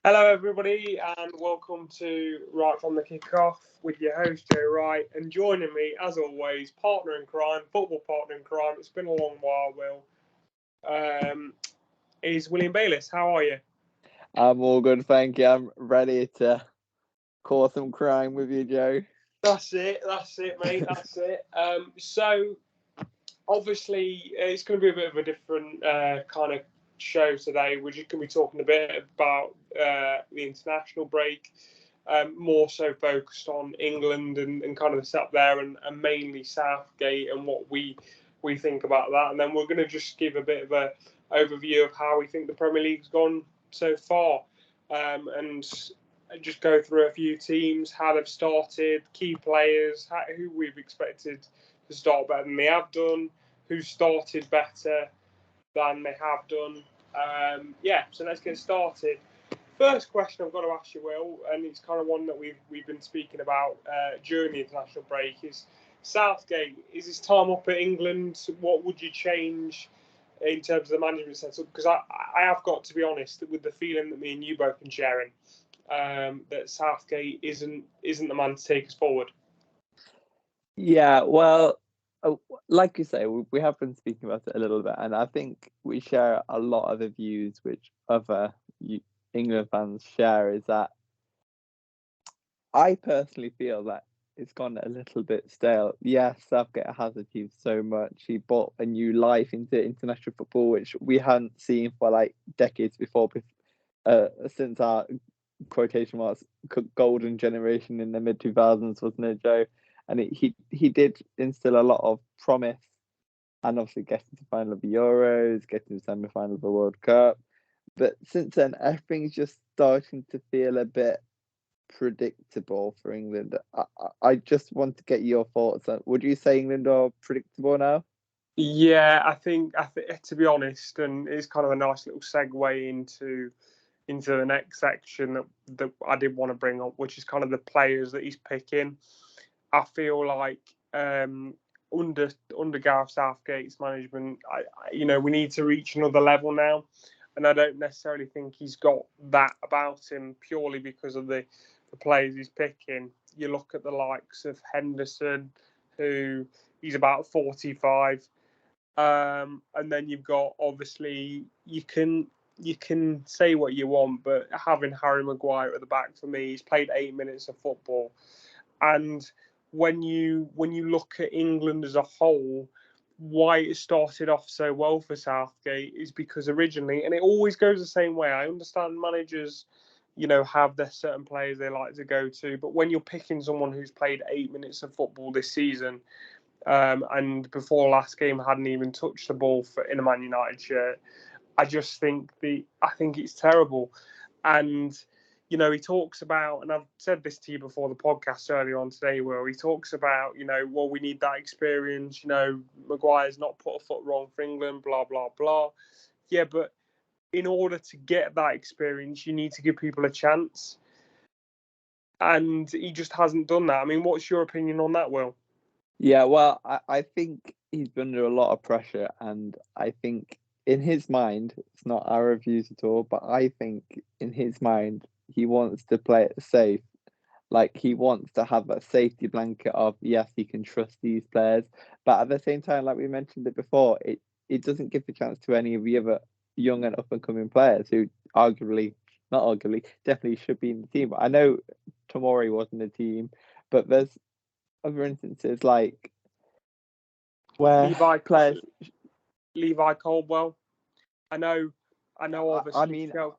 Hello, everybody, and welcome to Right from the Kickoff with your host, Joe Wright. And joining me, as always, partner in crime, football partner in crime. It's been a long while, Will. Is William Bayliss. How are you? I'm all good, thank you. I'm ready to cause some crime with you, Joe. That's it, mate. That's it. So, obviously, it's going to be a bit of a different kind of show today. We're just going to be talking a bit about the international break. More so focused on England and kind of the setup there, and mainly Southgate and what we think about that. And then we're going to just give a bit of a overview of how we think the Premier League's gone so far, and just go through a few teams, how they've started, key players, who we've expected to start better than they have done, who started better than they have done. So let's get started. First question I've got to ask you, Will, and it's kind of one that we've been speaking about during the international break, is Southgate. Is his time up at England? What would you change in terms of the management setup? Because I have got to be honest with the feeling that me and you both been sharing, that Southgate isn't the man to take us forward. Yeah, well, like you say, we have been speaking about it a little bit, and I think we share a lot of the views which other England fans share, is that I personally feel that it's gone a little bit stale. Yes, Southgate has achieved so much. He brought a new life into international football, which we hadn't seen for like decades before, since our quotation marks golden generation in the mid 2000s, wasn't it, Joe? And he did instill a lot of promise, and obviously getting to the final of the Euros, getting to the semi final of the World Cup. But since then, everything's just starting to feel a bit predictable for England. I just want to get your thoughts on. Would you say England are predictable now? Yeah, I think to be honest, and it's kind of a nice little segue into the next section that I did want to bring up, which is kind of the players that he's picking. I feel like under Gareth Southgate's management, we need to reach another level now, and I don't necessarily think he's got that about him purely because of the players he's picking. You look at the likes of Henderson, who he's about 45, and then you've got, obviously, you can say what you want, but having Harry Maguire at the back, for me, he's played 8 minutes of football. And when you look at England as a whole, why it started off so well for Southgate is because originally, and it always goes the same way, I understand managers, have their certain players they like to go to, but when you're picking someone who's played 8 minutes of football this season, and before last game hadn't even touched the ball in a Man United shirt, I think it's terrible. And he talks about, and I've said this to you before the podcast earlier on today, where he talks about, well, we need that experience. Maguire's not put a foot wrong for England, blah, blah, blah. Yeah, but in order to get that experience, you need to give people a chance. And he just hasn't done that. I mean, what's your opinion on that, Will? Yeah, well, I think he's been under a lot of pressure, and I think in his mind, it's not our reviews at all, but I think in his mind, he wants to play it safe. Like, he wants to have a safety blanket of, yes, he can trust these players. But at the same time, like we mentioned it before, it doesn't give the chance to any of the other young and up-and-coming players who definitely should be in the team. I know Tomori wasn't a team, but there's other instances like where Levi Caldwell. I know. Obviously, I mean, go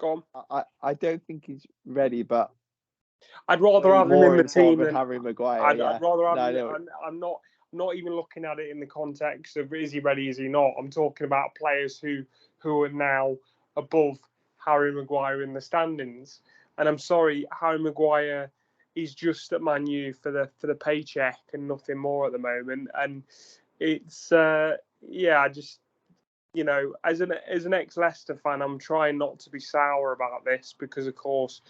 on. I don't think he's ready, but I'd rather have him in the team than Harry Maguire. I'd rather have him. I'm not even looking at it in the context of is he ready, is he not. I'm talking about players who are now above Harry Maguire in the standings. And I'm sorry, Harry Maguire is just at Man U for the paycheck and nothing more at the moment. And it's I just, as an ex-Leicester fan, I'm trying not to be sour about this because, of course,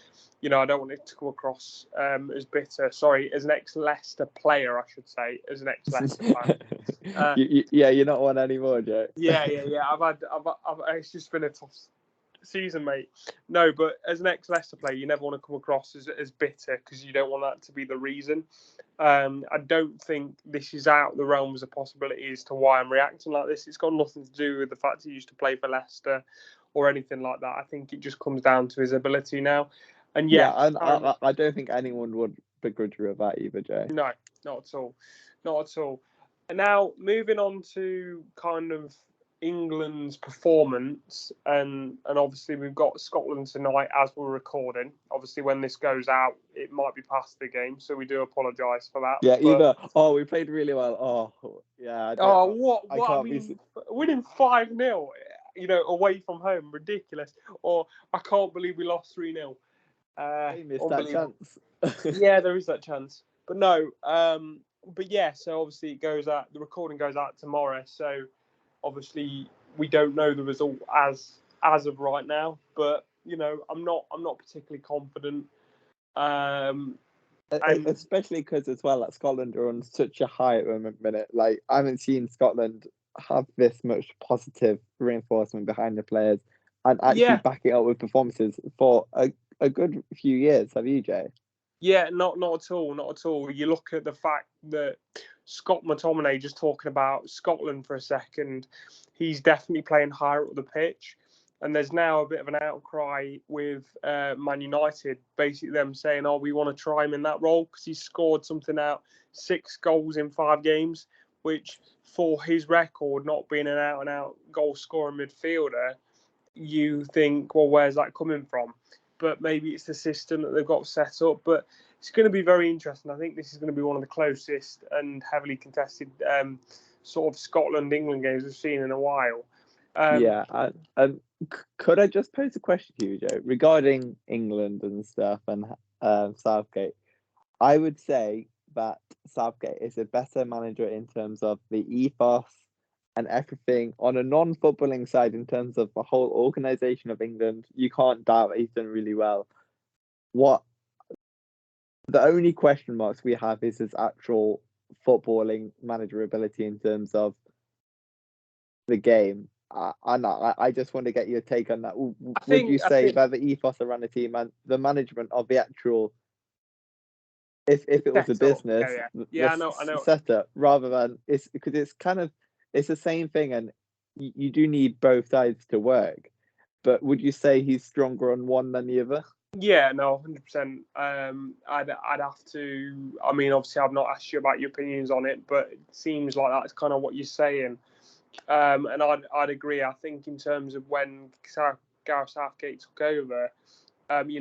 I don't want it to come across as bitter. Sorry, as an ex-Leicester player, I should say, as an ex-Leicester fan. You're not one anymore, Joe. Yeah. I've it's just been a season, mate. No, but as an ex-Leicester player, you never want to come across as bitter because you don't want that to be the reason. I don't think this is out of the realms of possibility as to why I'm reacting like this. It's got nothing to do with the fact he used to play for Leicester or anything like that. I think it just comes down to his ability now. And and I don't think anyone would begrudge you of that either, Jay. No, not at all. Not at all. And now, moving on to kind of England's performance, and obviously we've got Scotland tonight as we're recording. Obviously, when this goes out, it might be past the game, so we do apologise for that. Yeah, we played really well. Yeah. I mean, winning 5-0, away from home, ridiculous. Or I can't believe we lost 3-0. They missed that chance. Yeah, there is that chance. But no, but yeah, so obviously it goes out, the recording goes out tomorrow, so obviously we don't know the result as of right now, but I'm not particularly confident. Especially because as well that Scotland are on such a high at the minute. Like, I haven't seen Scotland have this much positive reinforcement behind the players and actually back it up with performances for a good few years. Have you, Jay? Yeah, not at all, not at all. You look at the fact that Scott McTominay, just talking about Scotland for a second, he's definitely playing higher up the pitch. And there's now a bit of an outcry with Man United, basically them saying, we want to try him in that role because he's scored something out 6 goals in 5 games, which for his record, not being an out-and-out goal-scoring midfielder, you think, well, where's that coming from? But maybe it's the system that they've got set up. But it's going to be very interesting. I think this is going to be one of the closest and heavily contested sort of Scotland-England games we've seen in a while. Could I just pose a question to you, Joe, regarding England and stuff and Southgate? I would say that Southgate is a better manager in terms of the ethos and everything on a non-footballing side in terms of the whole organisation of England. You can't doubt that he's done really well. The only question marks we have is his actual footballing manager ability in terms of the game. I just want to get your take on that. Would you say that the ethos around the team and the management of the actual, if it was a business, I know. setup, rather than because it's the same thing, and you do need both sides to work. But would you say he's stronger on one than the other? Yeah, no, 100%. I'd have to. I mean, obviously, I've not asked you about your opinions on it, but it seems like that's kind of what you're saying. And I'd agree. I think in terms of when Gareth Southgate took over, we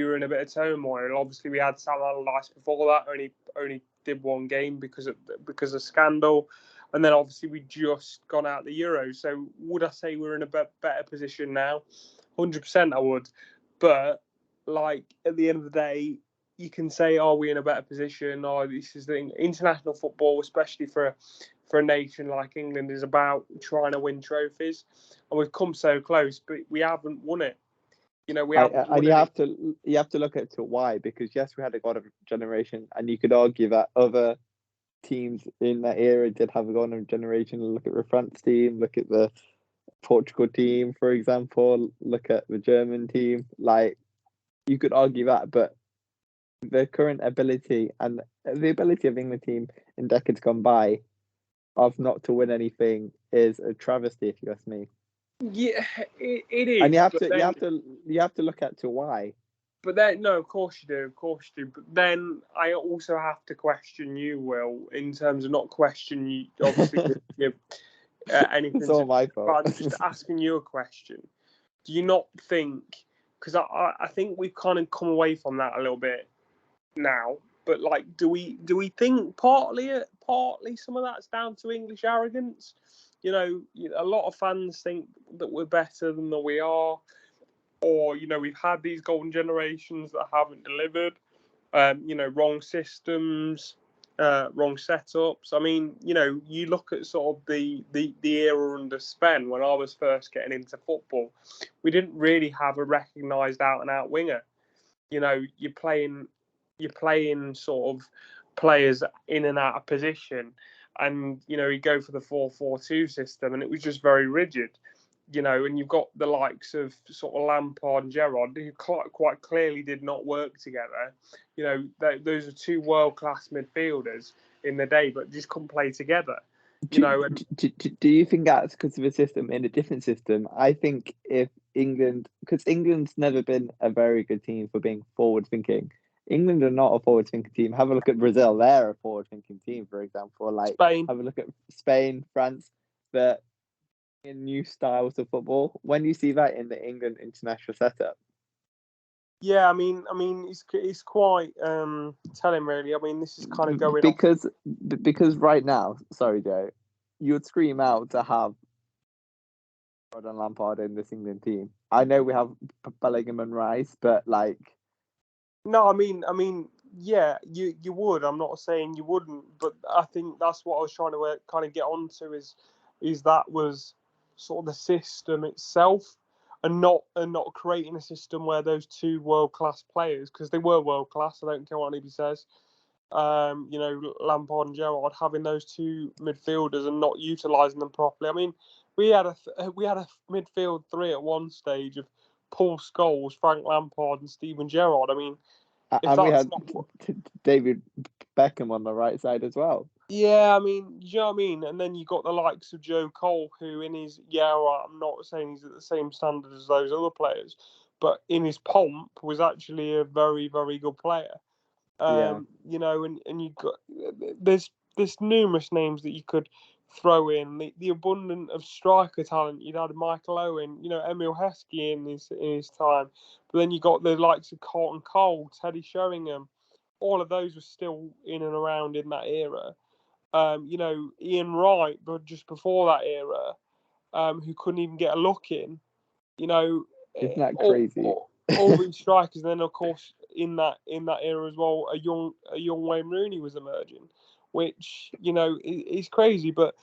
were in a bit of turmoil. Obviously, we had Sam Allardyce before that. Only did one game because of scandal, and then obviously we just gone out the Euros. So would I say we're in a better position now? 100% I would. But like at the end of the day, you can say, are we in a better position? Or this is the international football, especially for a nation like England, is about trying to win trophies, and we've come so close, but we haven't won it. You have to look at why, because yes, we had a golden generation, and you could argue that other teams in that era did have a golden generation. Look at the France team, look at the Portugal team, for example, look at the German team. Like, you could argue that, but the current ability and the ability of England team in decades gone by of not to win anything is a travesty, if you ask me. Yeah, it is. And you have to look at why. But then, no, of course you do. But then I also have to question you, Will, in terms of not question you, obviously, anything. It's all my fault. But I'm just asking you a question. Do you not think, because I think we've kind of come away from that a little bit now, but like, do we think partly some of that's down to English arrogance? A lot of fans think that we're better than that we are, or we've had these golden generations that haven't delivered. Wrong systems, wrong setups. I mean, you look at sort of the era under Sven when I was first getting into football. We didn't really have a recognised out and out winger. You're playing sort of players in and out of position, and you go for the 4-4-2 system, and it was just very rigid. and you've got the likes of sort of Lampard and Gerrard, who quite clearly did not work together. Those are two world-class midfielders in the day, but just couldn't play together. Do you think that's because of a system in a different system? I think if England, because England's never been a very good team for being forward-thinking. England are not a forward-thinking team. Have a look at Brazil; they're a forward-thinking team, for example. Like Spain. Have a look at Spain, France. But in new styles of football, when you see that in the England international setup. Yeah, I mean, it's quite telling, really. I mean, this is kind of going because right now, sorry, Joe, you would scream out to have Rod and Lampard in this England team. I know we have Bellingham and Rice, but like, no, I mean, yeah, you would. I'm not saying you wouldn't, but I think that's what I was trying to kind of get onto is that was sort of the system itself, and not creating a system where those two world class players, because they were world class. I don't care what anybody says. Lampard and Gerrard, having those two midfielders and not utilising them properly. I mean, we had a midfield three at one stage of Paul Scholes, Frank Lampard, and Steven Gerrard. I mean, and we had David Beckham on the right side as well. Yeah, I mean, you know what I mean? And then you got the likes of Joe Cole, who I'm not saying he's at the same standard as those other players, but in his pomp was actually a very, very good player. And you got there's numerous names that you could throw in. The abundance of striker talent. You'd had Michael Owen, Emil Heskey in his time, but then you got the likes of Carlton Cole, Teddy Sheringham. All of those were still in and around in that era. Ian Wright, but just before that era, who couldn't even get a look in. Isn't that crazy? All these strikers, and then of course in that era as well, a young Wayne Rooney was emerging, which is crazy. But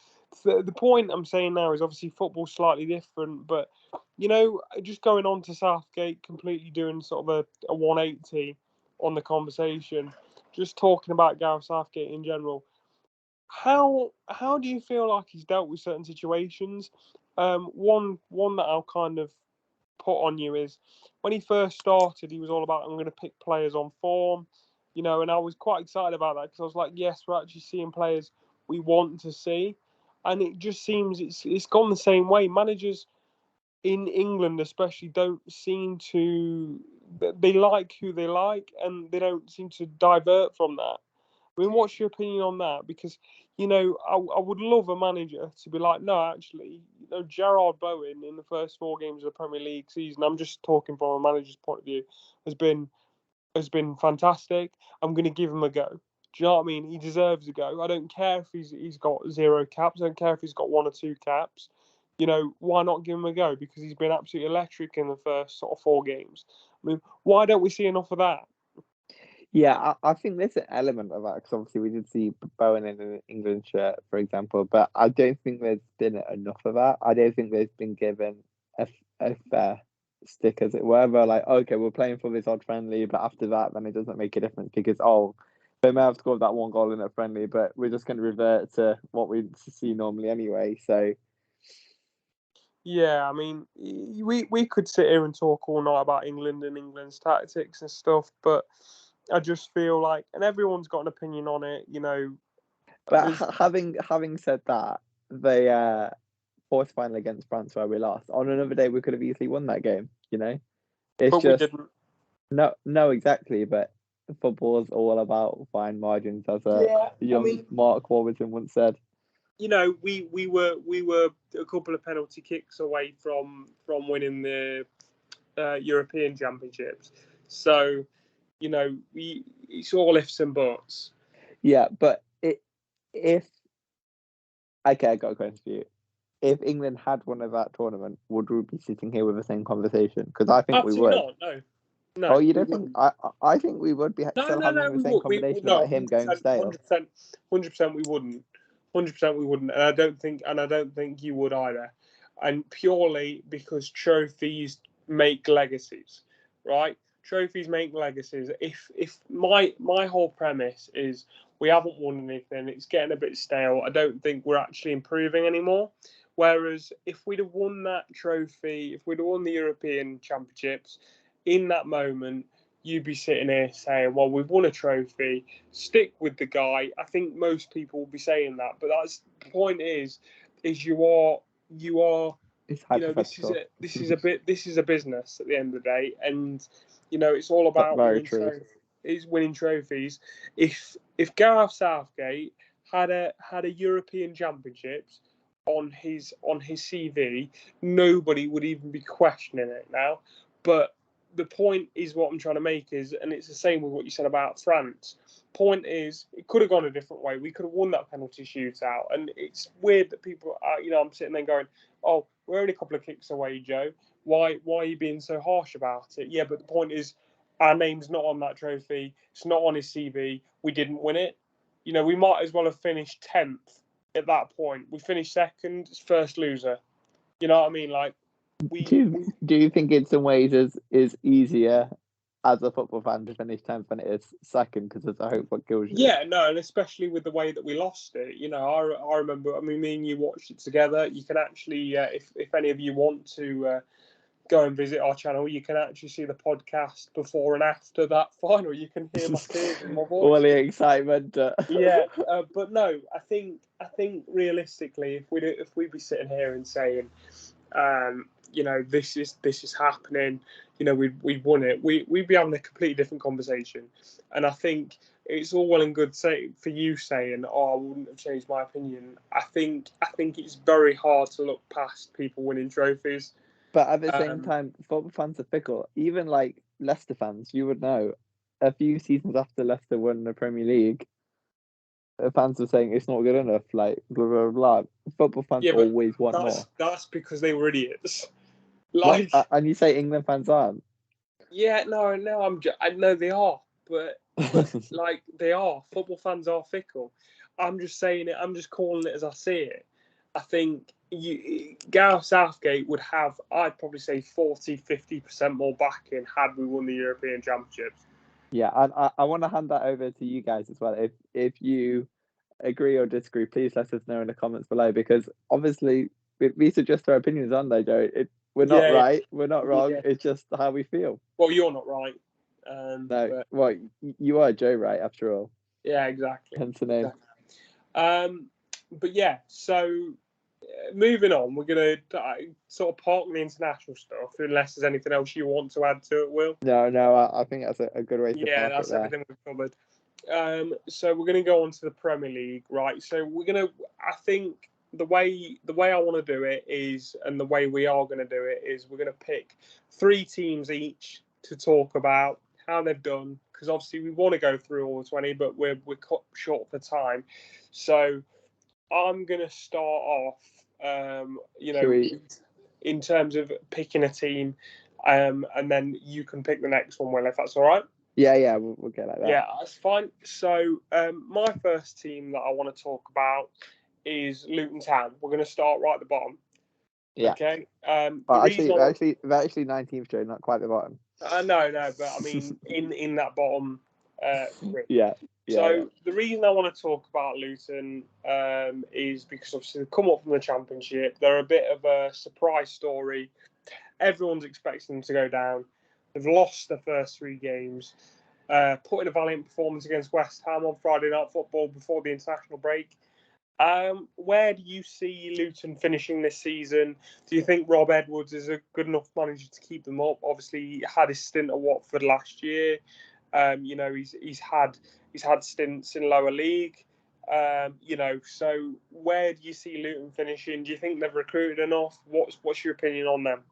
the point I'm saying now is obviously football's slightly different, but just going on to Southgate, completely doing sort of a 180 on the conversation, just talking about Gareth Southgate in general. How do you feel like he's dealt with certain situations? One that I'll kind of put on you is when he first started, he was all about, I'm going to pick players on form, and I was quite excited about that because I was like, yes, we're actually seeing players we want to see, and it just seems it's gone the same way. Managers in England especially don't seem to, they like who they like, and they don't seem to divert from that. I mean, what's your opinion on that? Because, I would love a manager to be like, no, actually, Gerard Bowen in the first 4 games of the Premier League season, I'm just talking from a manager's point of view, has been fantastic. I'm going to give him a go. Do you know what I mean? He deserves a go. I don't care if he's got 0 caps. I don't care if he's got 1 or 2 caps. Why not give him a go? Because he's been absolutely electric in the first sort of 4 games. I mean, why don't we see enough of that? Yeah, I think there's an element of that because obviously we did see Bowen in an England shirt, for example, but I don't think there's been enough of that. I don't think there's been given a fair stick, as it were. They're like, okay, we're playing for this odd friendly, but after that, then it doesn't make a difference because, they may have scored that 1 goal in a friendly, but we're just going to revert to what we see normally anyway. So, yeah, I mean, we could sit here and talk all night about England and England's tactics and stuff, but I just feel like, and everyone's got an opinion on it, But having said that, the fourth final against France where we lost, on another day we could have easily won that game. It's but just we didn't. no, exactly. But football is all about fine margins, as a young Mark Warburton once said. We were a couple of penalty kicks away from winning the European Championships. So, it's all ifs and buts. Yeah, but if okay, I got a question for you. If England had won that tournament, would we be sitting here with the same conversation? Because I think Absolutely we would. Not, no. Oh, you don't think? I think we would be still having the same conversation about him going stale. 100% we wouldn't. 100% we wouldn't, and I don't think you would either. And purely because trophies make legacies, right? Trophies make legacies. If my whole premise is we haven't won anything, it's getting a bit stale. I don't think we're actually improving anymore. Whereas if we'd have won that trophy, if we'd have won the European Championships, in that moment, you'd be sitting here saying, well, we've won a trophy, stick with the guy. I think most people will be saying that. But that's the point is you are It's this hypothetical. is a business at the end of the day, and it's all That's about very true. winning trophies. If Gareth Southgate had a European Championships on his CV, nobody would even be questioning it now. But the point is what I'm trying to make is, and it's the same with what you said about France. Point is, it could have gone a different way. We could have won that penalty shootout, and it's weird that people are, I'm sitting there going, "Oh, we're only a couple of kicks away, Joe. Why are you being so harsh about it?" Yeah, but the point is, our name's not on that trophy. It's not on his CV. We didn't win it. We might as well have finished 10th at that point. We finished second, first loser. You know what I mean? Like, Do you think in some ways is easier as a football fan to finish 10th than it is second because there's a hope what kills you? Yeah, no, and especially with the way that we lost it. I remember. I mean, me and you watched it together. You can actually, if any of you want to go and visit our channel, you can actually see the podcast before and after that final. You can hear my tears in my voice. All the excitement. Yeah, but no, I think realistically, if we'd be sitting here and saying, this is happening, we've won it, we'd be having a completely different conversation. And I think it's all well and good for you saying, "Oh, I wouldn't have changed my opinion." I think it's very hard to look past people winning trophies. But at the same time, football fans are fickle. Even like Leicester fans, you would know, a few seasons after Leicester won the Premier League, the fans were saying it's not good enough. Like blah blah blah. Football fans always want more. That's because they were idiots. Like, and you say England fans aren't? Yeah, no, I know they are, but like they are. Football fans are fickle. I'm just saying it. I'm just calling it as I see it. I think Gareth Southgate would have, I'd probably say 40-50% more backing had we won the European Championships. Yeah, and I want to hand that over to you guys as well. If you agree or disagree, please let us know in the comments below, because obviously these are just our opinions, aren't they, Joe? We're not right, we're not wrong. Yeah. It's just how we feel. Well, you're not right. No, well, you are Joe, right? After all. Yeah, exactly. Hence the name. Exactly. But yeah, so moving on, we're going to sort of park the international stuff, unless there's anything else you want to add to it, Will. No, I think that's a good way to park it there. Yeah, that's everything we've covered. So we're going to go on to the Premier League, right? So we're going to, I think the way I want to do it is, and the way we are going to do it is, we're going to pick 3 teams each to talk about how they've done, because obviously we want to go through all the 20, but we're cut short for time. So I'm going to start off, in terms of picking a team, and then you can pick the next one, Will, if that's all right. Yeah, we'll get like that. Yeah, that's fine. So my first team that I want to talk about is Luton Town. We're going to start right at the bottom. Yeah. Okay. Actually 19th, Joe, not quite the bottom. No, but I mean in that bottom 3. Yeah. So the reason I want to talk about Luton is because obviously they've come up from the Championship. They're a bit of a surprise story. Everyone's expecting them to go down. They've lost the first 3 games. Put in a valiant performance against West Ham on Friday Night Football before the international break. Where do you see Luton finishing this season? Do you think Rob Edwards is a good enough manager to keep them up? Obviously, he had his stint at Watford last year. He's had stints in lower league. So where do you see Luton finishing? Do you think they've recruited enough? What's your opinion on them?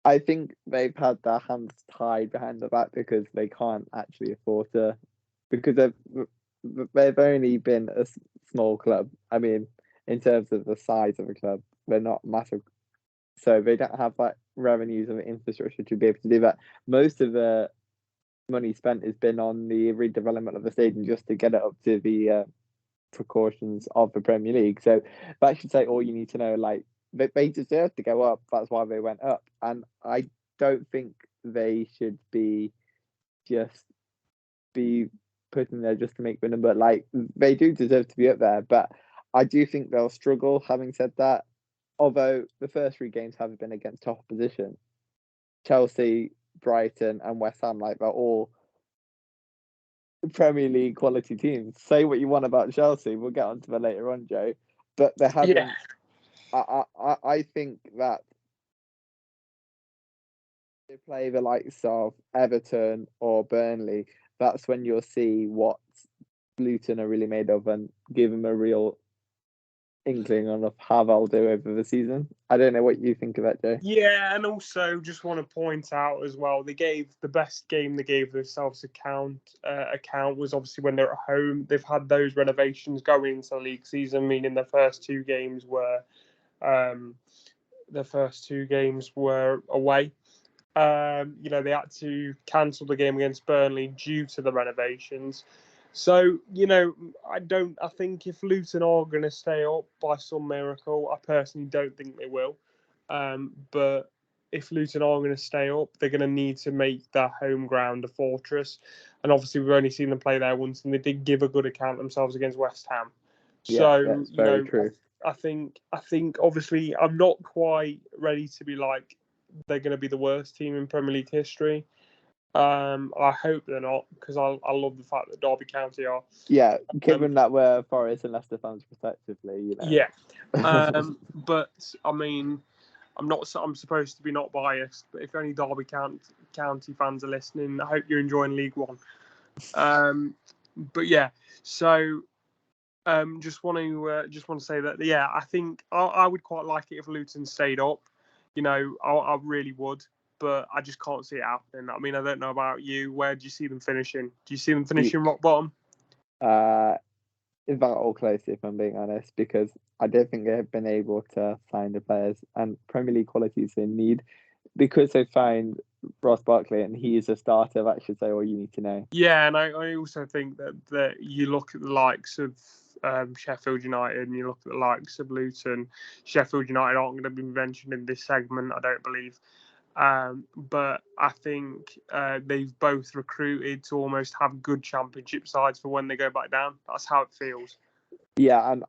I think they've had their hands tied behind the back because they can't actually afford to, because they've only been a small club. I mean, in terms of the size of a club, they're not massive, so they don't have like revenues and infrastructure to be able to do that. Most of the money spent has been on the redevelopment of the stadium just to get it up to the precautions of the Premier League. So that should say all you need to know. Like, they deserve to go up. That's why they went up. And I don't think they should be put in there just to make the number. Like, they do deserve to be up there, but I do think they'll struggle. Having said that, although the first 3 games have been against top opposition, Chelsea, Brighton, and West Ham, like they're all Premier League quality teams. Say what you want about Chelsea, we'll get onto that later on, Joe. But they haven't. Yeah. I think that they play the likes of Everton or Burnley, that's when you'll see what Luton are really made of and give them a real inkling on of how they'll do over the season. I don't know what you think of that, Joe. Yeah, and also just want to point out as well, they gave the best game they gave themselves account was obviously when they're at home. They've had those renovations going into the league season, meaning the first two games were away. They had to cancel the game against Burnley due to the renovations. So, I think if Luton are going to stay up by some miracle, I personally don't think they will. But if Luton are going to stay up, they're going to need to make their home ground a fortress. And obviously, we've only seen them play there once, and they did give a good account themselves against West Ham. Yeah, that's very true. I think obviously I'm not quite ready to be like they're going to be the worst team in Premier League history. I hope they're not, because I love the fact that Derby County are. Yeah, given that we're Forest and Leicester fans respectively, Yeah. But I mean, I'm supposed to be not biased, but if any Derby County fans are listening, I hope you're enjoying League One. But yeah, so just want to say that I think I would quite like it if Luton stayed up. I really would, but I just can't see it happening. I mean, I don't know about you. Where do you see them finishing? Do you see them finishing rock bottom? Is that all close, if I'm being honest, because I don't think they've been able to sign the players and Premier League qualities they need, because they signed Ross Barkley and he is a starter. That should say all you need to know. Yeah, and I also think that you look at the likes of Sheffield United and you look at the likes of Luton. Sheffield United aren't going to be mentioned in this segment, I don't believe. But I think they've both recruited to almost have good championship sides for when they go back down. That's how it feels. Yeah, and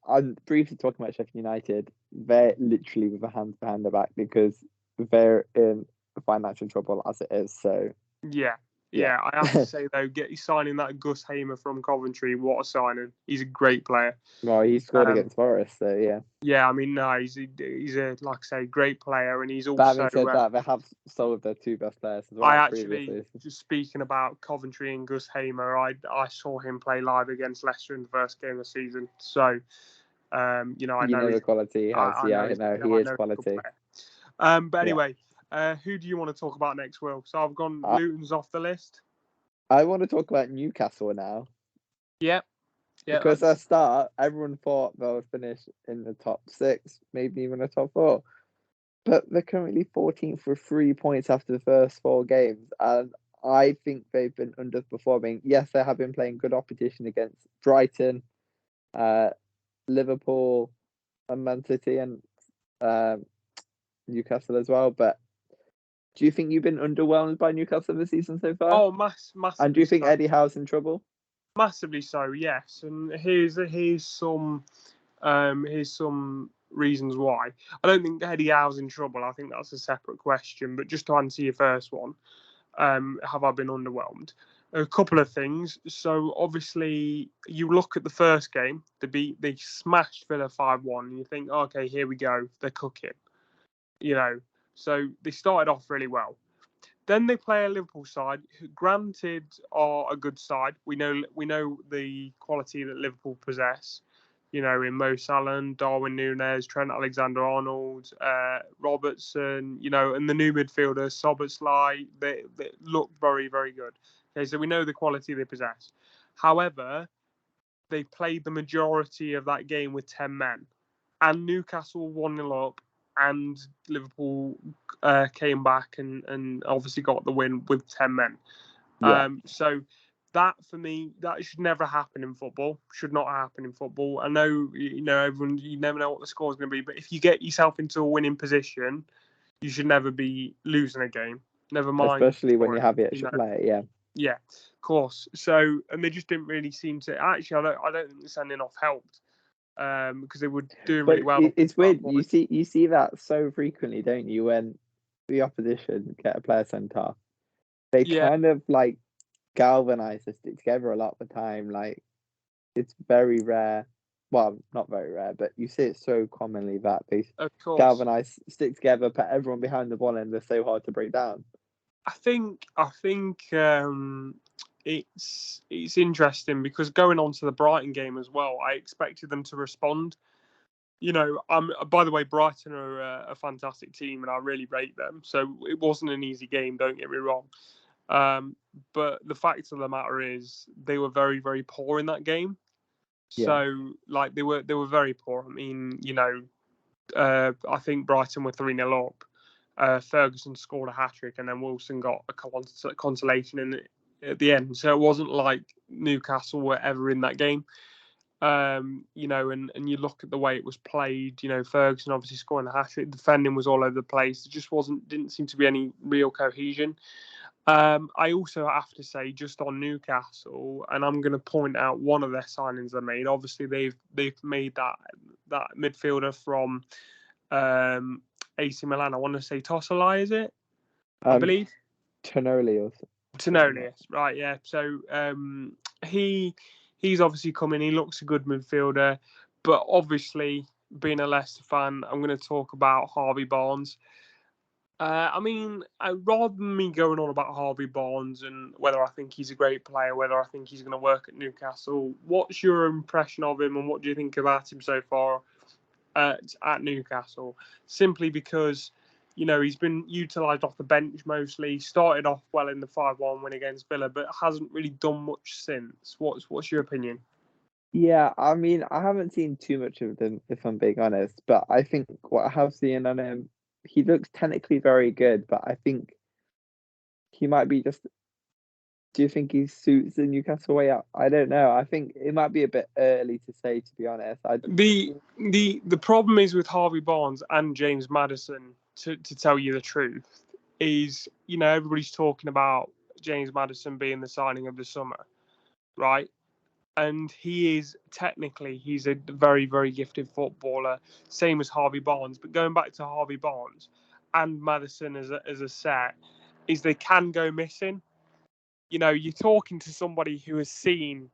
I'm briefly talking about Sheffield United. They're literally with a hand behind their back because they're in financial trouble as it is. So yeah. I have to say though, signing that Gus Hamer from Coventry, what a signing! He's a great player. Well, he scored against Forest, so yeah. Yeah, I mean, no, he's a like I say, great player, and he's also. But having said that, they have sold their 2 best players as well. I actually, just speaking about Coventry and Gus Hamer, I saw him play live against Leicester in the first game of the season. So, I know the quality he has. I know he is quality. But anyway, who do you want to talk about next, Will? So I've gone Luton's off the list. I want to talk about Newcastle now. Yep. Yeah, because at start, everyone thought they'll finish in the top 6, maybe even the top 4. But they're currently 14th with 3 points after the first 4 games. And I think they've been underperforming. Yes, they have been playing good opposition against Brighton, Liverpool, and Man City, and Newcastle as well. But do you think you've been underwhelmed by Newcastle this season so far? Oh, massively. And do you think Eddie Howe's in trouble? Massively so, yes. And here's some reasons why. I don't think Eddie Howe's in trouble. I think that's a separate question. But just to answer your first one, have I been underwhelmed? A couple of things. So obviously, you look at the first game. They smashed Villa 5-1, and you think, okay, here we go. They're cooking. So they started off really well. Then they play a Liverpool side, who, granted, are a good side. We know the quality that Liverpool possess. In Mo Salah, Darwin Núñez, Trent Alexander-Arnold, Robertson. And the new midfielder Szoboszlai. They look very, very good. Okay, so we know the quality they possess. However, they played the majority of that game with 10 men, and Newcastle 1-0 up. And Liverpool came back and obviously got the win with 10 men. Yeah. So that, for me, that should never happen in football. Should not happen in football. I know, everyone, you never know what the score is going to be, but if you get yourself into a winning position, you should never be losing a game. Never mind. Especially when you have the extra player, yeah. Yeah, of course. So, and they just didn't really seem to. Actually, I don't think the sending off helped. because they were doing But really well. it's weird. You see that so frequently, don't you? When the opposition get a player sent off, they kind of like galvanize to stick together a lot of the time. Like it's very rare. Well, not very rare, but you see it so commonly that they galvanize, stick together, put everyone behind the ball, and they're so hard to break down. I think it's interesting because going on to the Brighton game as well, I expected them to respond. You know, by the way, Brighton are a fantastic team, and I really rate them. So it wasn't an easy game. Don't get me wrong. But the fact of the matter is, they were very, very poor in that game. So, like, they were very poor. I mean, you know, I think Brighton were 3-0 up. Ferguson scored a hat-trick, and then Wilson got a consolation in it at the end. So it wasn't like Newcastle were ever in that game. You know, and you look at the way it was played, you know, Ferguson obviously scoring a hat-trick, defending was all over the place. It just didn't seem to be any real cohesion. I also have to say, just on Newcastle, and I'm going to point out one of their signings they made. Obviously, they've made that midfielder from AC Milan. I want to say Tosselai, is it? I believe Tenolius, right? Yeah. So he's obviously coming. He looks a good midfielder, but obviously, being a Leicester fan, I'm going to talk about Harvey Barnes. I mean, rather than me going on about Harvey Barnes and whether I think he's a great player, whether I think he's going to work at Newcastle, what's your impression of him and what do you think about him so far at Newcastle? Simply because, you know, he's been utilised off the bench mostly, started off well in the 5-1 win against Villa, but hasn't really done much since. What's your opinion? Yeah, I mean, I haven't seen too much of them, if I'm being honest, but I think what I have seen on him, he looks technically very good, but I think he might be just. Do you think he suits the Newcastle way out? I don't know. I think it might be a bit early to say, to be honest. The problem is with Harvey Barnes and James Maddison, to tell you the truth, is, you know, everybody's talking about James Maddison being the signing of the summer, right? And he's a very, very gifted footballer, same as Harvey Barnes. But going back to Harvey Barnes and Maddison as a set, is they can go missing. You know, you're talking to somebody who has seen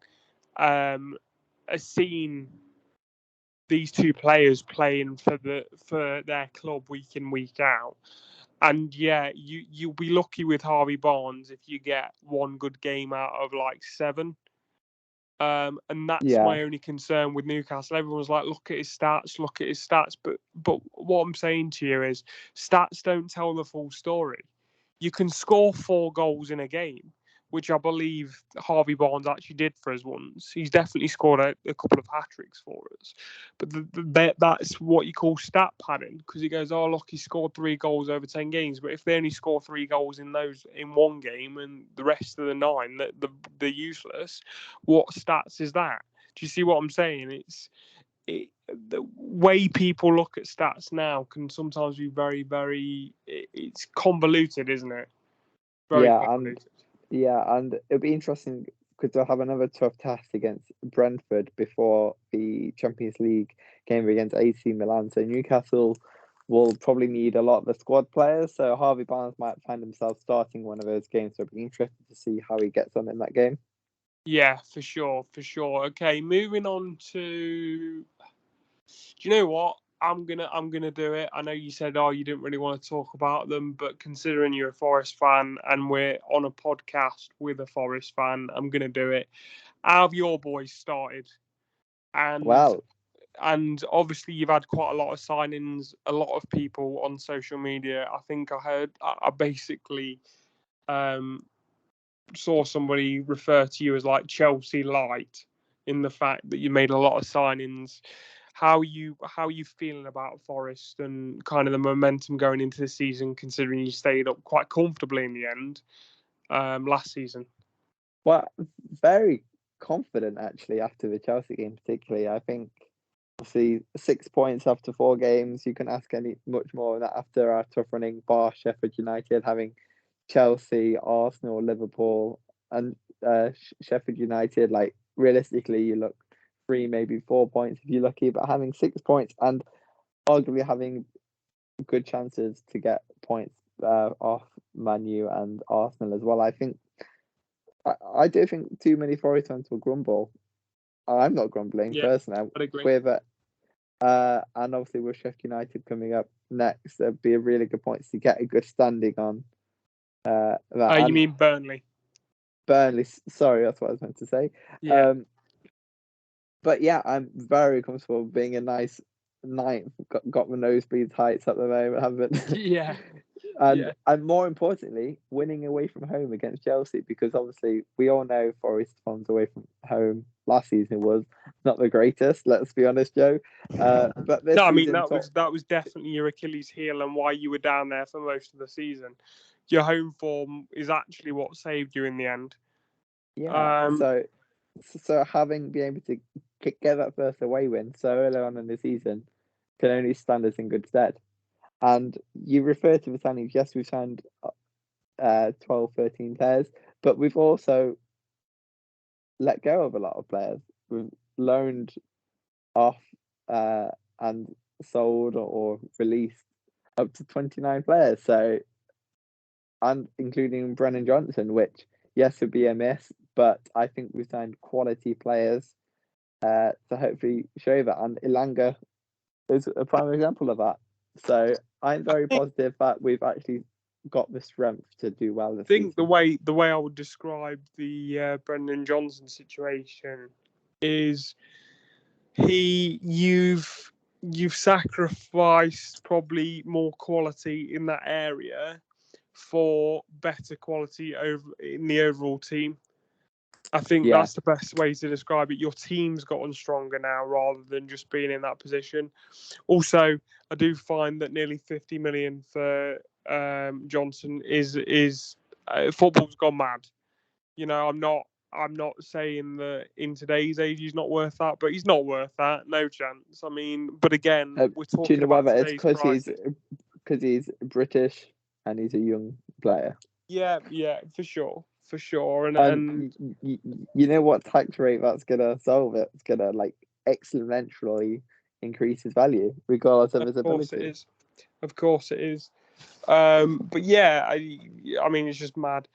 these two players playing for their club week in, week out. And yeah, you'll be lucky with Harvey Barnes if you get one good game out of like 7. And that's my only concern with Newcastle. Everyone's like, look at his stats. But what I'm saying to you is, stats don't tell the full story. You can score 4 goals in a game, which I believe Harvey Barnes actually did for us once. He's definitely scored a couple of hat-tricks for us. But that's what you call stat padding, because he goes, oh, look, he scored 3 goals over 10 games. But if they only score 3 goals in one game and the rest of the 9, they're useless, what stats is that? Do you see what I'm saying? The way people look at stats now can sometimes be very, very. It's convoluted, isn't it? Very convoluted. And it'll be interesting because they'll have another tough task against Brentford before the Champions League game against AC Milan. So Newcastle will probably need a lot of the squad players. So Harvey Barnes might find himself starting one of those games. So it'll be interesting to see how he gets on in that game. Yeah, for sure. Okay, moving on to. Do you know what? I'm gonna do it. I know you said, oh, you didn't really want to talk about them, but considering you're a Forest fan and we're on a podcast with a Forest fan, I'm gonna do it. How have your boys started? And obviously you've had quite a lot of signings, a lot of people on social media. I think I basically saw somebody refer to you as like Chelsea light, in the fact that you made a lot of signings. How are you feeling about Forest and kind of the momentum going into the season, considering you stayed up quite comfortably in the end last season? Well, very confident actually after the Chelsea game, particularly. I think obviously 6 points after 4 games. You can ask much more than that after our tough running bar Sheffield United, having Chelsea, Arsenal, Liverpool, and Sheffield United. Like realistically, you look 3, maybe 4 points if you're lucky, but having 6 points and arguably having good chances to get points off Man U and Arsenal as well. I think I do think too many Forest fans will grumble. I'm not grumbling personally. I'd agree. With it. And obviously with Sheffield United coming up next, there'd be a really good points to get a good standing on. That. You mean Burnley? Burnley, sorry, that's what I was meant to say. Yeah. But yeah, I'm very comfortable being a nice ninth. Got the nosebleeds heights at the moment, haven't? Yeah. And more importantly, winning away from home against Chelsea, because obviously we all know Forest forms away from home last season was not the greatest. Let's be honest, Joe. But this season, that was definitely your Achilles heel and why you were down there for most of the season. Your home form is actually what saved you in the end. Yeah. So having been able to get that first away win so early on in the season can only stand us in good stead. And you refer to the signings. Yes, we've signed 12, 13 players, but we've also let go of a lot of players. We've loaned off and sold or released up to 29 players. So, and including Brennan Johnson, which, yes, would be a miss, but I think we've signed quality players to hopefully show that. And Ilanga is a prime example of that. So I'm very positive that we've actually got the strength to do well this season. The way I would describe the Brendan Johnson situation is you've sacrificed probably more quality in that area for better quality in the overall team. I think that's the best way to describe it. Your team's gotten stronger now rather than just being in that position. Also, I do find that nearly 50 million for Johnson is football's gone mad. You know, I'm not saying that in today's age he's not worth that, but he's not worth that. No chance. I mean, but again, we're talking about today's prices. Because he's British and he's a young player. Yeah, for sure. And you know what tax rate that's gonna solve it? It's gonna exponentially increase his value, regardless of his ability. Of course it is. But yeah, I mean it's just mad.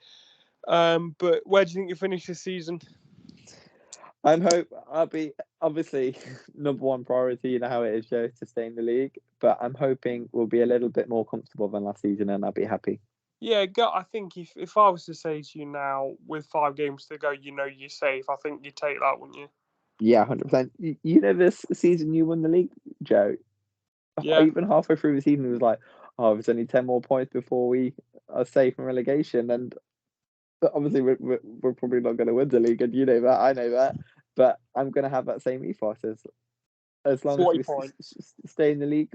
But where do you think you finish this season? I'll be obviously number one priority. You know how it is, Joe, to stay in the league. But I'm hoping we'll be a little bit more comfortable than last season, and I'll be happy. Yeah, I think if I was to say to you now, with 5 games to go, you know you're safe, I think you'd take that, wouldn't you? Yeah, 100%. You know, this season you won the league, Joe. Yeah. Even halfway through the season, it was like, oh, there's only 10 more points before we are safe from relegation. And obviously, we're probably not going to win the league, and you know that, I know that. But I'm going to have that same ethos as long as we stay in the league.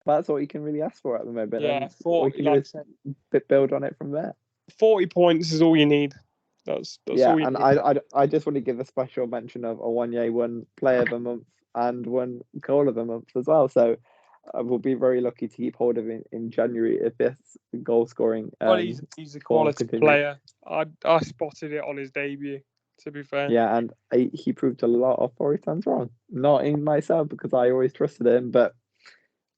That's what you can really ask for at the moment. Yeah, 40, we can build on it from there. 40 points is all you need. That's all you need. And I just want to give a special mention of Awanye won Player of the Month and won Goal of the Month as well. So we'll be very lucky to keep hold of him in January if this goal scoring. He's a quality player. I spotted it on his debut, to be fair. Yeah, and he proved a lot of Forest fans wrong. Not in myself, because I always trusted him, but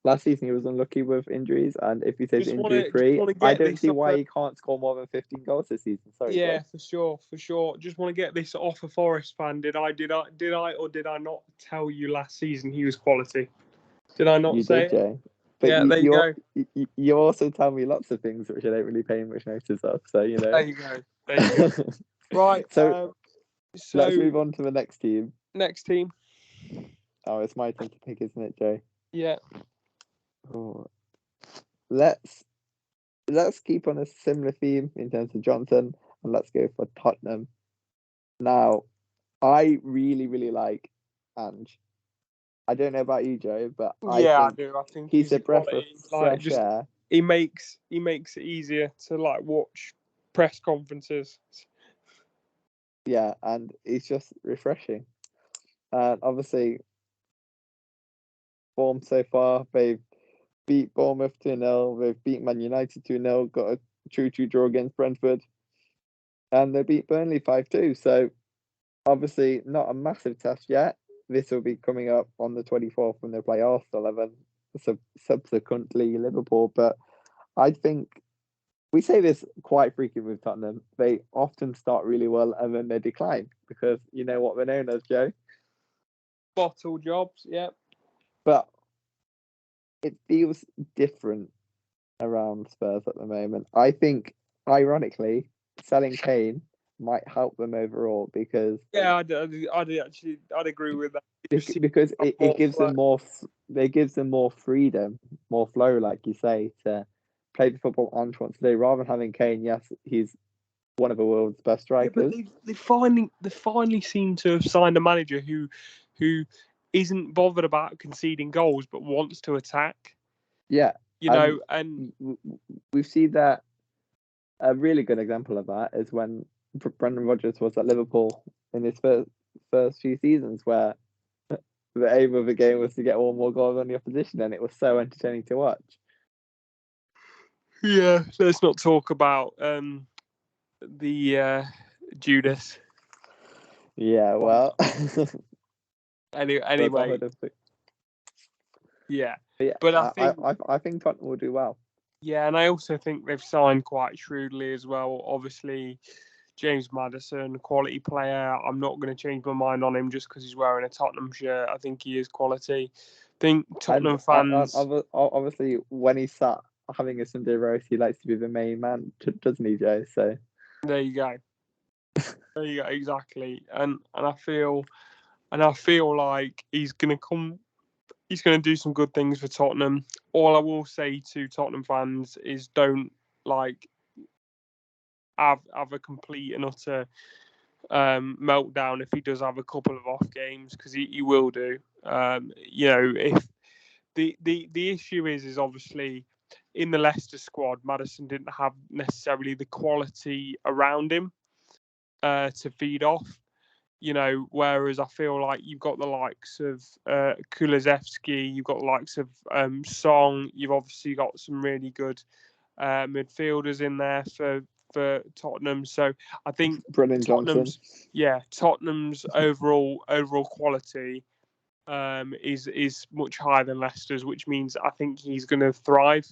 last season he was unlucky with injuries, and if he stays injury free, I don't see why he can't score more than 15 goals this season. Sorry. Yeah, for sure. Just want to get this off a Forest fan. Did I or did I not tell you last season he was quality? Did I not say? You did, Jay. But yeah, there you go. You also tell me lots of things which I don't really pay much notice of. So you know. There you go. Right. So let's move on to the next team. Next team. Oh, it's my turn to pick, isn't it, Jay? Yeah. Oh. Let's keep on a similar theme in terms of Johnson, and let's go for Tottenham. Now, I really, really like Ange. I don't know about you, Joe, but I do. I think he's a breath of fresh air. He makes it easier to watch press conferences. Yeah, and it's just refreshing. And obviously, form so far, they've beat Bournemouth 2-0, they've beat Man United 2-0, got a 2-2 draw against Brentford, and they beat Burnley 5-2. So obviously not a massive test yet. This will be coming up on the 24th when they play Arsenal and then subsequently Liverpool. But I think we say this quite frequently with Tottenham. They often start really well and then they decline because you know what they're known as, Joe. Bottle jobs, yeah. But it feels different around Spurs at the moment. I think, ironically, selling Kane might help them overall because I'd agree with that. because it gives them more freedom, more flow, like you say, to play the football Ange wants to do, rather than having Kane. Yes, he's one of the world's best strikers. Yeah, but they finally seem to have signed a manager who isn't bothered about conceding goals but wants to attack. Yeah, and we've seen that. A really good example of that is when Brendan Rodgers was at Liverpool in his first few seasons, where the aim of the game was to get one more goal on the opposition, and it was so entertaining to watch. Yeah, let's not talk about the Judas. Yeah, well. anyway. Yeah, but I think Tottenham will do well. Yeah, and I also think they've signed quite shrewdly as well. Obviously, James Maddison, quality player. I'm not going to change my mind on him just because he's wearing a Tottenham shirt. I think he is quality. I think Tottenham fans. Obviously, when he's sat having a Sunday roast, he likes to be the main man, doesn't he, Joe? So there you go. Exactly. And I feel like he's going to come. He's going to do some good things for Tottenham. All I will say to Tottenham fans is don't have a complete and utter meltdown if he does have a couple of off games, because he will do. If the issue is obviously in the Leicester squad, Maddison didn't have necessarily the quality around him to feed off. Whereas I feel like you've got the likes of Kulusevski, you've got the likes of Song, you've obviously got some really good midfielders in there for Tottenham. So I think Tottenham's overall quality is much higher than Leicester's, which means I think he's going to thrive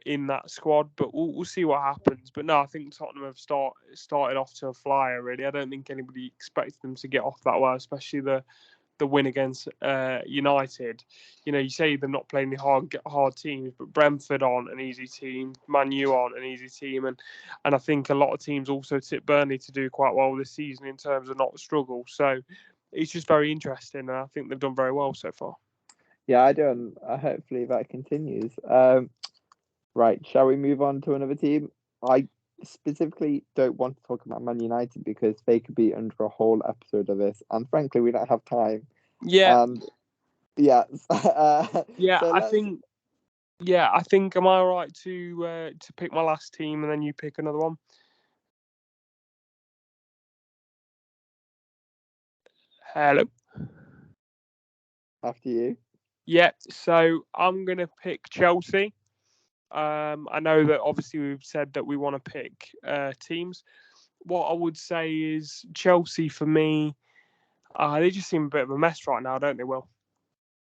in that squad, but we'll see what happens. But no, I think Tottenham have started off to a flyer, really. I don't think anybody expected them to get off that well, especially the win against United. You say they're not playing the hard teams, but Brentford aren't an easy team, Man U aren't an easy team, and I think a lot of teams also tip Burnley to do quite well this season in terms of not struggle. So it's just very interesting, and I think they've done very well so far. Yeah, I do, and hopefully that continues. Right, shall we move on to another team? I specifically don't want to talk about Man United because they could be under a whole episode of this, and frankly, we don't have time. Yeah. Yeah. So I think. Yeah, I think. Am I right to pick my last team and then you pick another one? Hello. After you. Yeah. So I'm gonna pick Chelsea. I know that obviously we've said that we want to pick teams. What I would say is Chelsea for me, they just seem a bit of a mess right now, don't they, Will?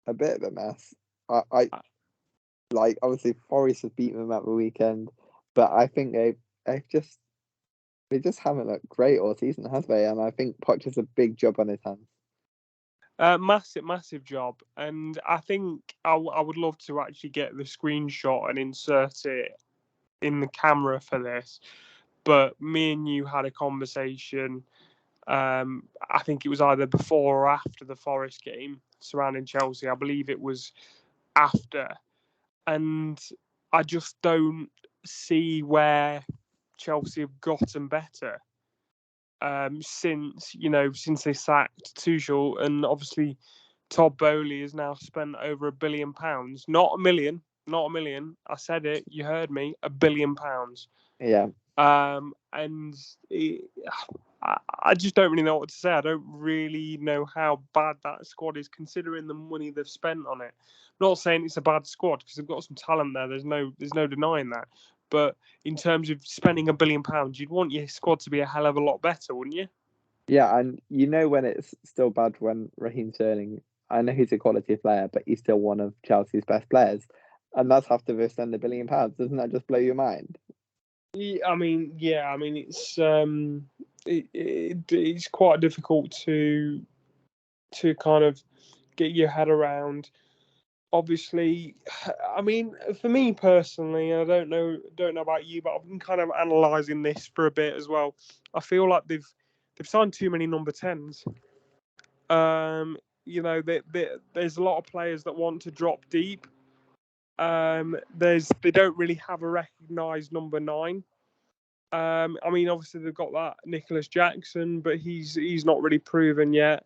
A bit of a mess. I like obviously Forest have beaten them at the weekend, but I think they just haven't looked great all season, have they? And I think Poch has a big job on his hands. Massive job, and I think I would love to actually get the screenshot and insert it in the camera for this. But me and you had a conversation. I think it was either before or after the Forest game surrounding Chelsea. I believe it was after, and I just don't see where Chelsea have gotten better since they sacked Tuchel, and obviously Todd Bowley has now spent over £1 billion, not a million. I said it. You heard me. £1 billion. Yeah. And I just don't really know what to say. I don't really know how bad that squad is, considering the money they've spent on it. I'm not saying it's a bad squad because they've got some talent there. There's no denying that. But in terms of spending £1 billion, you'd want your squad to be a hell of a lot better, wouldn't you? Yeah, and you know when it's still bad when Raheem Sterling, I know he's a quality player, but he's still one of Chelsea's best players. And that's after they spend £1 billion. Doesn't that just blow your mind? I mean, it's quite difficult to kind of get your head around. Obviously, I mean, for me personally, I don't know about you, but I've been kind of analysing this for a bit as well. I feel like they've signed too many number 10s. There's a lot of players that want to drop deep. They don't really have a recognised number 9. I mean, obviously they've got that Nicholas Jackson, but he's not really proven yet.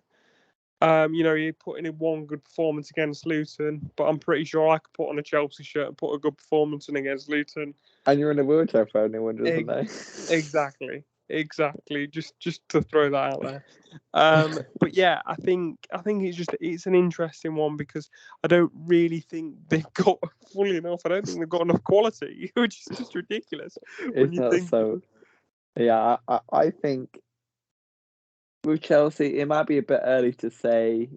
He put in one good performance against Luton, but I'm pretty sure I could put on a Chelsea shirt and put a good performance in against Luton. And you're in a wheelchair for anyone doesn't know. Exactly. Just to throw that out there. But yeah, I think it's an interesting one because I don't really think they've got fully enough. I don't think they've got enough quality, which is just ridiculous. It's not so. Yeah, I think with Chelsea, it might be a bit early to say.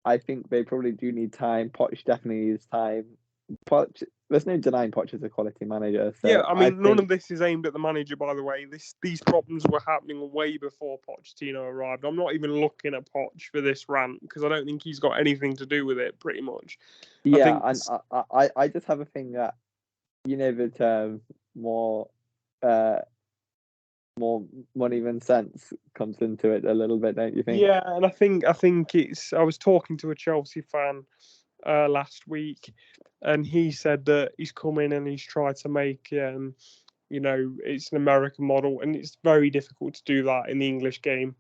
I think they probably do need time. Poch definitely needs time. Poch, there's no denying Poch is a quality manager. So yeah, I mean, none of this is aimed at the manager, by the way. These problems were happening way before Pochettino arrived. I'm not even looking at Poch for this rant because I don't think he's got anything to do with it, pretty much. Yeah, and I just have a thing that, the term more money than sense comes into it a little bit, don't you think? Yeah, and I think it's. I was talking to a Chelsea fan last week, and he said that he's come in and he's tried to make it's an American model, and it's very difficult to do that in the English game.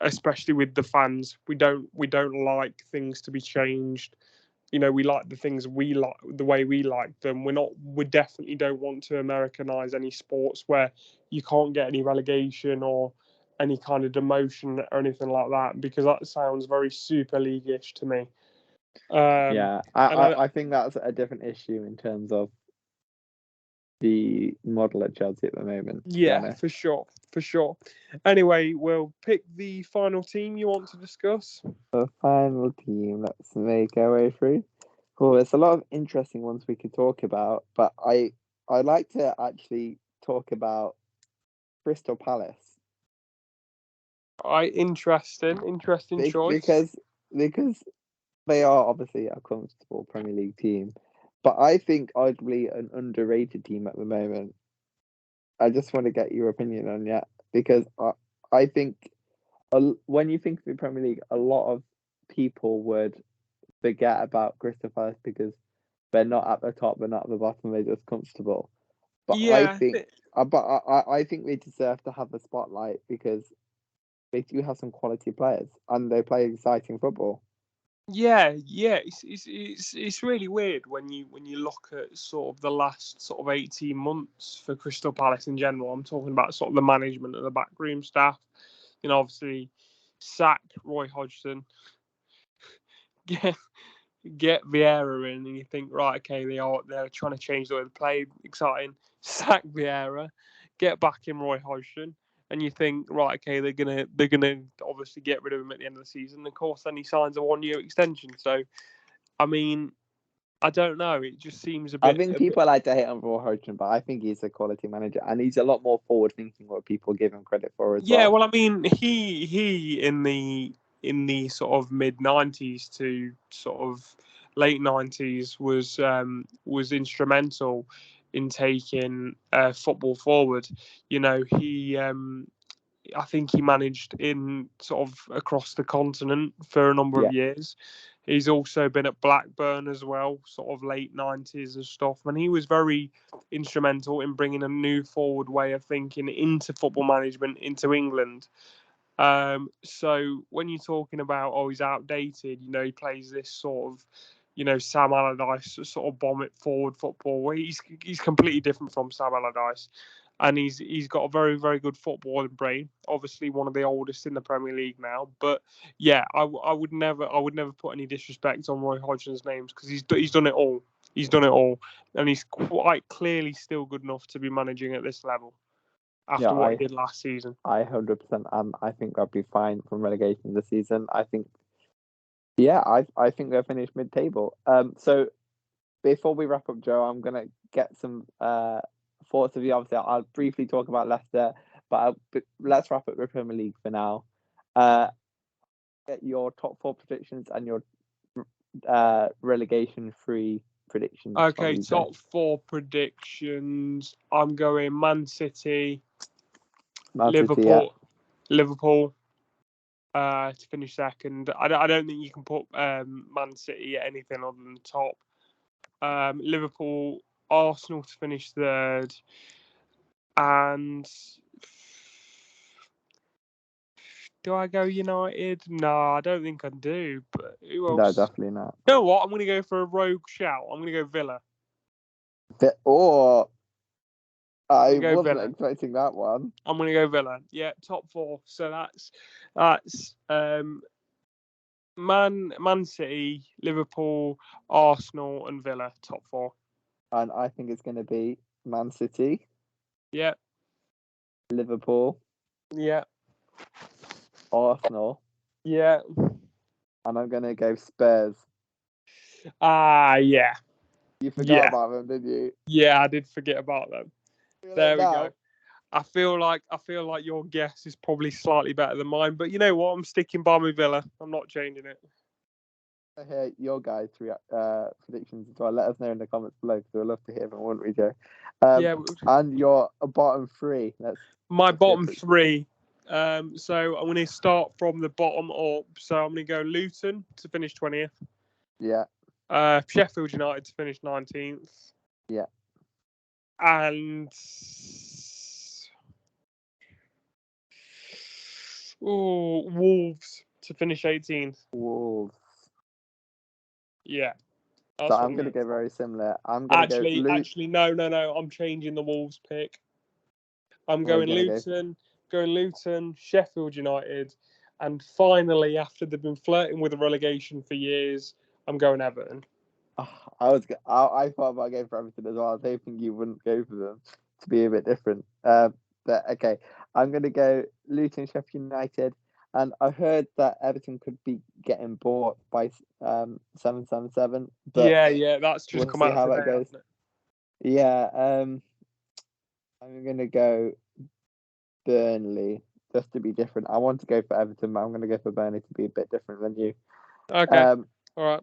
Especially with the fans, we don't like things to be changed. We like the things we like the way we like them. We definitely don't want to Americanize any sports where you can't get any relegation or any kind of demotion or anything like that, because that sounds very Super League-ish to me. Yeah, I think that's a different issue in terms of the model at Chelsea at the moment. Yeah, for sure. Anyway, we'll pick the final team you want to discuss. The final team, let's make our way through. Cool, there's a lot of interesting ones we could talk about, but I'd like to actually talk about Crystal Palace. Interesting choice. Because they are obviously a comfortable Premier League team, but I think arguably an underrated team at the moment. I just want to get your opinion on that, because I think when you think of the Premier League, a lot of people would forget about Crystal Palace because they're not at the top, they're not at the bottom, they're just comfortable. But Yeah, I think they deserve to have the spotlight because they do have some quality players and they play exciting football. yeah. It's really weird when you look at sort of the last sort of 18 months for Crystal Palace in general. I'm talking about sort of the management and the backroom staff. Obviously, sack Roy Hodgson, get Vieira in, and you think, right, okay, they're trying to change the way they play, exciting. Sack Vieira, get back in Roy Hodgson, and you think, right, okay, they're gonna obviously get rid of him at the end of the season. Of course, then he signs a 1-year extension. So, I mean, I don't know. It just seems a bit. I think people like to hate on Roy Hodgson, but I think he's a quality manager and he's a lot more forward thinking what people give him credit for as well. Yeah, well, I mean, he in the sort of mid-90s to sort of late 90s was instrumental in taking football forward. I think he managed in sort of across the continent for a number of years. He's also been at Blackburn as well, sort of late 90s and stuff. And he was very instrumental in bringing a new forward way of thinking into football management into England. So when you're talking about, he's outdated, he plays this sort of, Sam Allardyce sort of bomb it forward football. He's completely different from Sam Allardyce. And he's got a very, very good footballing brain. Obviously, one of the oldest in the Premier League now. But yeah, I would never put any disrespect on Roy Hodgson's names because he's done it all. He's done it all, and he's quite clearly still good enough to be managing at this level. after what he did last season. I 100%, and I think they'll be fine from relegation this season. I think, I think they'll finish mid-table. So before we wrap up, Joe, I'm gonna get some thoughts of you. Obviously, I'll briefly talk about Leicester, but let's wrap up the Premier League for now. Get your top 4 predictions and your relegation-free predictions. Okay, top 4 predictions. I'm going Man City, Liverpool, to finish second. I don't think you can put Man City at anything other than top. Liverpool, Arsenal to finish third, and do I go United? No, I don't think I do. But who else? No, definitely not. You know what? I'm going to go for a rogue shout. I'm going to go Villa. I wasn't expecting that one. I'm going to go Villa. Yeah, top 4. So that's Man City, Liverpool, Arsenal, and Villa, top 4. And I think it's going to be Man City. Yeah. Liverpool. Yeah. Arsenal. Yeah. And I'm going to go Spurs. Yeah. You forgot about them, did you? Yeah, I did forget about them. There we go. I feel like your guess is probably slightly better than mine, but you know what? I'm sticking by my Villa. I'm not changing it. I hear your guys' predictions as well. Let us know in the comments below because we'd love to hear them, wouldn't we, Joe? And your bottom 3. My bottom 3. So I'm going to start from the bottom up. So I'm going to go Luton to finish 20th. Yeah. Sheffield United to finish 19th. Yeah. And Wolves to finish 18th. Wolves. Yeah. So I'm going to go very similar. I'm going to go... Actually, no. I'm changing the Wolves pick. I'm going Luton, Sheffield United, and finally, after they've been flirting with a relegation for years, I'm going Everton. I thought about going for Everton as well. I was hoping you wouldn't go for them to be a bit different. But okay, I'm going to go Luton, Sheffield United, and I heard that Everton could be getting bought by 777. But yeah, that's just come out how today, that goes. Yeah, I'm going to go Burnley just to be different. I want to go for Everton, but I'm going to go for Burnley to be a bit different than you. Okay. All right.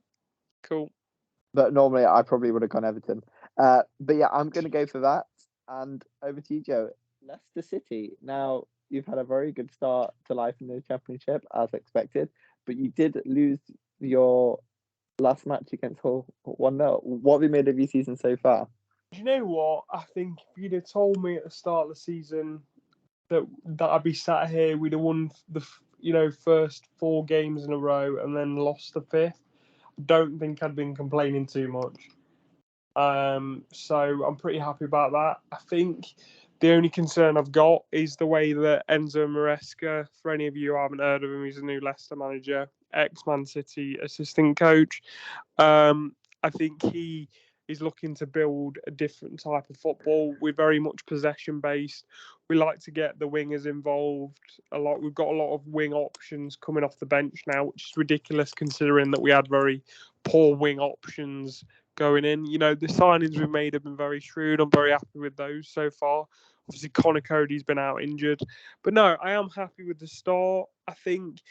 Cool. But normally I probably would have gone Everton. But yeah, I'm going to go for that. And over to you, Joe. Leicester City. Now, you've had a very good start to life in the Championship, as expected. But you did lose your last match against Hull 1-0. What have you made of your season so far? Do you know what? I think if you'd have told me at the start of the season that I'd be sat here, we'd have won the first 4 games in a row and then lost the 5th. I don't think I'd been complaining too much. So I'm pretty happy about that. I think the only concern I've got is the way that Enzo Maresca, for any of you who haven't heard of him, he's a new Leicester manager, ex-Man City assistant coach. I think he is looking to build a different type of football. We're very much possession-based. We like to get the wingers involved a lot. We've got a lot of wing options coming off the bench now, which is ridiculous considering that we had very poor wing options going in. The signings we've made have been very shrewd. I'm very happy with those so far. Obviously, Connor Cody's been out injured. But no, I am happy with the start. I think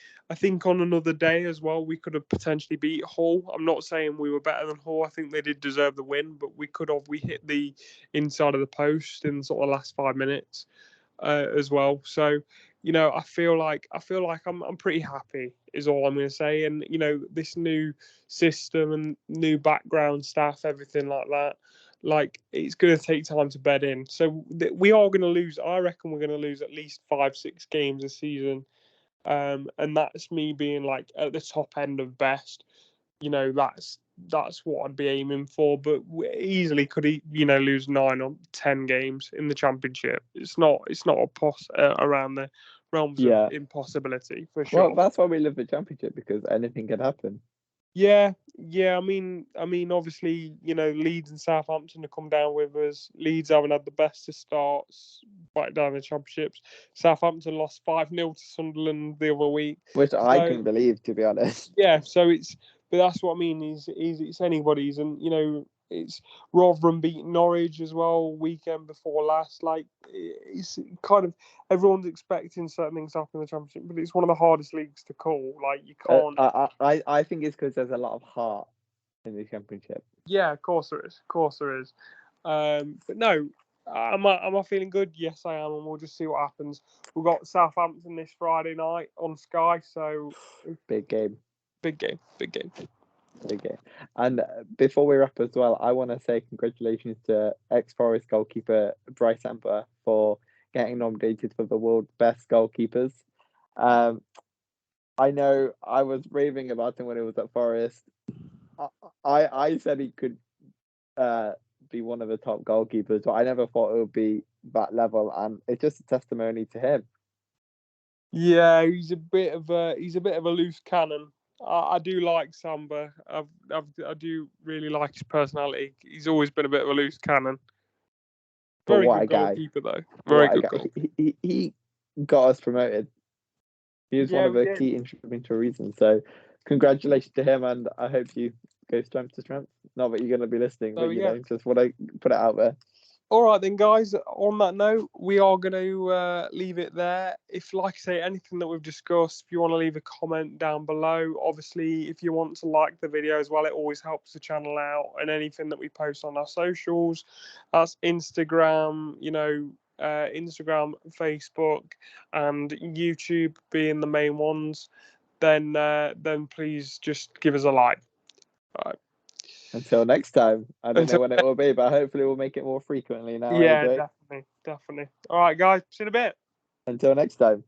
on another day as well, we could have potentially beat Hull. I'm not saying we were better than Hull. I think they did deserve the win, but we hit the inside of the post in sort of last 5 minutes as well. So, I feel like I'm pretty happy is all I'm going to say. And, this new system and new background staff, everything like that, like it's going to take time to bed in. So we are going to lose. I reckon we're going to lose at least 5-6 games a season. And that's me being like at the top end of best. That's what I'd be aiming for. But we easily could lose 9 or 10 games in the Championship. It's not around the realms of impossibility for sure. Well, that's why we love the Championship, because anything can happen. Yeah. I mean, obviously, Leeds and Southampton have come down with us. Leeds haven't had the best of starts. back down in the Championships. Southampton lost 5-0 to Sunderland the other week, which I couldn't believe, to be honest. Yeah, so but that's what I mean. It's anybody's, and it's Rotherham beating Norwich as well weekend before last. Like, it's kind of everyone's expecting certain things to happen in the Championship, but it's one of the hardest leagues to call. Like, you can't. I think it's because there's a lot of heart in the Championship. Yeah, of course there is. Of course there is. But no, am I feeling good? Yes, I am, and we'll just see what happens. We've got Southampton this Friday night on Sky, so big game. Big game. Big game. Big game. And before we wrap as well, I want to say congratulations to ex-Forest goalkeeper Bryce Amber for getting nominated for the world's best goalkeepers. I know I was raving about him when he was at Forest. I said he could be one of the top goalkeepers, but I never thought it would be that level, and it's just a testimony to him. Yeah, he's a bit of a loose cannon. I do like Samba. I do really like his personality. He's always been a bit of a loose cannon. Very good goalkeeper, though. Very good goalkeeper. He got us promoted. He was one of the key instrumental reasons. So, congratulations to him, and I hope you go strength to strength. Not that you're going to be listening, but just want to put it out there. All right then, guys. On that note, we are going to leave it there. If, like I say, anything that we've discussed, if you want to leave a comment down below, obviously, if you want to like the video as well, it always helps the channel out. And anything that we post on our socials, that's Instagram, Instagram, Facebook, and YouTube being the main ones, then please just give us a like. All right. Until next time. I don't know when it will be, but hopefully we'll make it more frequently now. Yeah, definitely. All right, guys. See you in a bit. Until next time.